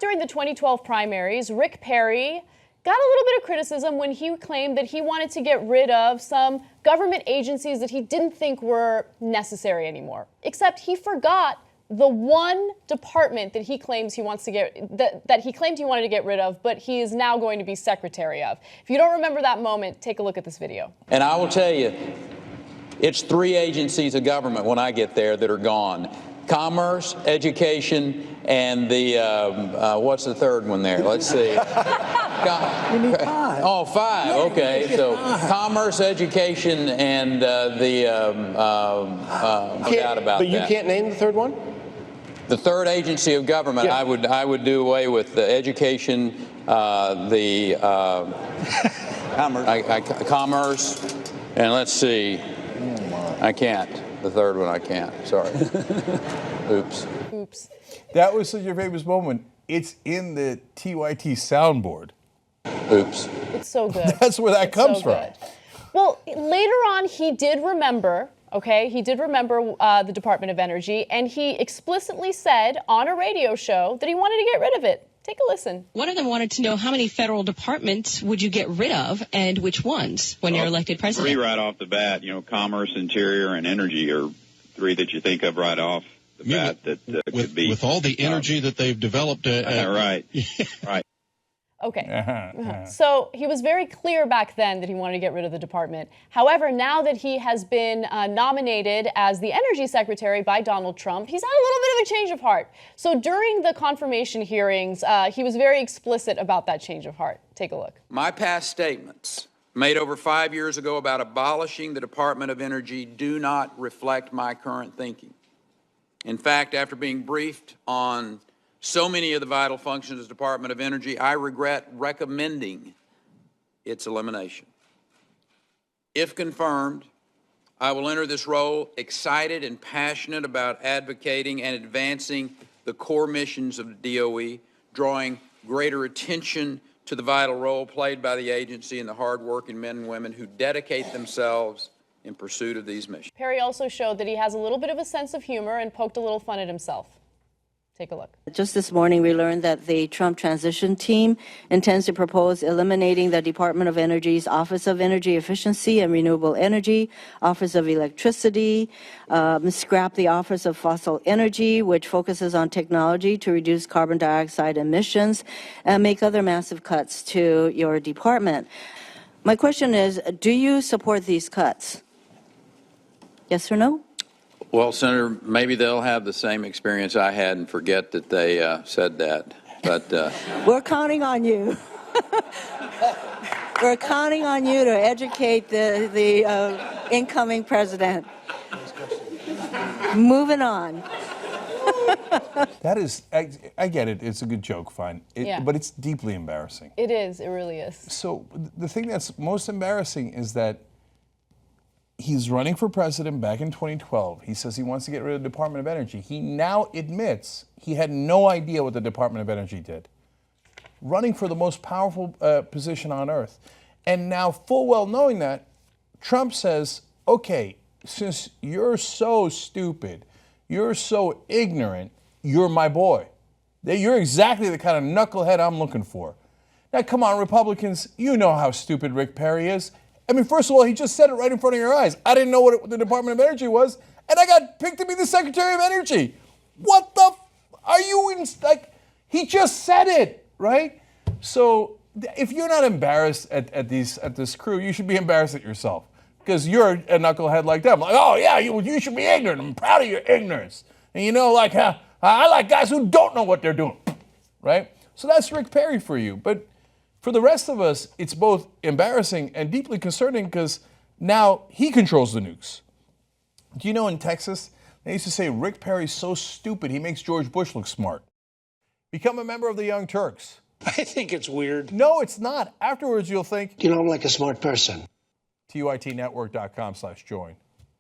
during the 2012 primaries, Rick Perry got a little bit of criticism when he claimed that he wanted to get rid of some government agencies that he didn't think were necessary anymore. Except he forgot the one department that he claims he wants to that he claimed he wanted to get rid of, but he is now going to be secretary of. If you don't remember that moment, take a look at this video. And I will tell you, it's 3 agencies of government when I get there that are gone. Commerce, education, and the, what's the third one there? Let's see. You need 5. Oh, 5, okay. So commerce, education, and no doubt about that. But you can't name the third one? The third agency of government, yeah. I would do away with the education, the commerce, and let's see. I can't. The third one I can't. Sorry. Oops. Oops. That was such a famous moment. It's in the TYT soundboard. Oops. It's so good. That's where that comes from. Well, later on, he did remember. Okay, he did remember the Department of Energy, and he explicitly said on a radio show that he wanted to get rid of it. Take a listen. One of them wanted to know how many federal departments would you get rid of and which ones when you're elected president? 3 right off the bat. You know, commerce, interior, and energy are 3 that you think of right off the bat that could be. With all the energy that they've developed. Right. Right. Okay. So he was very clear back then that he wanted to get rid of the department. However, now that he has been nominated as the energy secretary by Donald Trump, he's had a little bit of a change of heart. So during the confirmation hearings, he was very explicit about that change of heart. Take a look. My past statements made over 5 years ago about abolishing the Department of Energy do not reflect my current thinking. In fact, after being briefed on so many of the vital functions of the Department of Energy, I regret recommending its elimination. If confirmed, I will enter this role excited and passionate about advocating and advancing the core missions of the DOE, drawing greater attention to the vital role played by the agency and the hardworking men and women who dedicate themselves in pursuit of these missions. Perry also showed that he has a little bit of a sense of humor and poked a little fun at himself. Take a look. Just this morning, we learned that the Trump transition team intends to propose eliminating the Department of Energy's Office of Energy Efficiency and Renewable Energy, Office of Electricity, scrap the Office of Fossil Energy, which focuses on technology to reduce carbon dioxide emissions, and make other massive cuts to your department. My question is, do you support these cuts? Yes or no? Well, Senator, maybe they'll have the same experience I had and forget that they said that. But we're counting on you. We're counting on you to educate the incoming president. Moving on. That is, I get it. It's a good joke, fine. But it's deeply embarrassing. It is. It really is. So the thing that's most embarrassing is that he's running for president back in 2012. He says he wants to get rid of the Department of Energy. He now admits he had no idea what the Department of Energy did. Running for the most powerful position on earth. And now, full well knowing that, Trump says, okay, since you're so stupid, you're so ignorant, you're my boy. You're exactly the kind of knucklehead I'm looking for. Now, come on, Republicans, you know how stupid Rick Perry is. I mean, first of all, he just said it right in front of your eyes. I didn't know what the Department of Energy was, and I got picked to be the Secretary of Energy. What the are you in, like, he just said it, right? So if you're not embarrassed at this crew, you should be embarrassed at yourself because you're a knucklehead like them. Like, oh, yeah, you should be ignorant. I'm proud of your ignorance. And you know, like, I like guys who don't know what they're doing, right? So that's Rick Perry for you. But for the rest of us, it's both embarrassing and deeply concerning because now he controls the nukes. Do you know in Texas, they used to say Rick Perry's so stupid he makes George Bush look smart. Become a member of the Young Turks. I think it's weird. No, it's not. Afterwards, you'll think, you know, I'm like a smart person. TYTnetwork.com/join.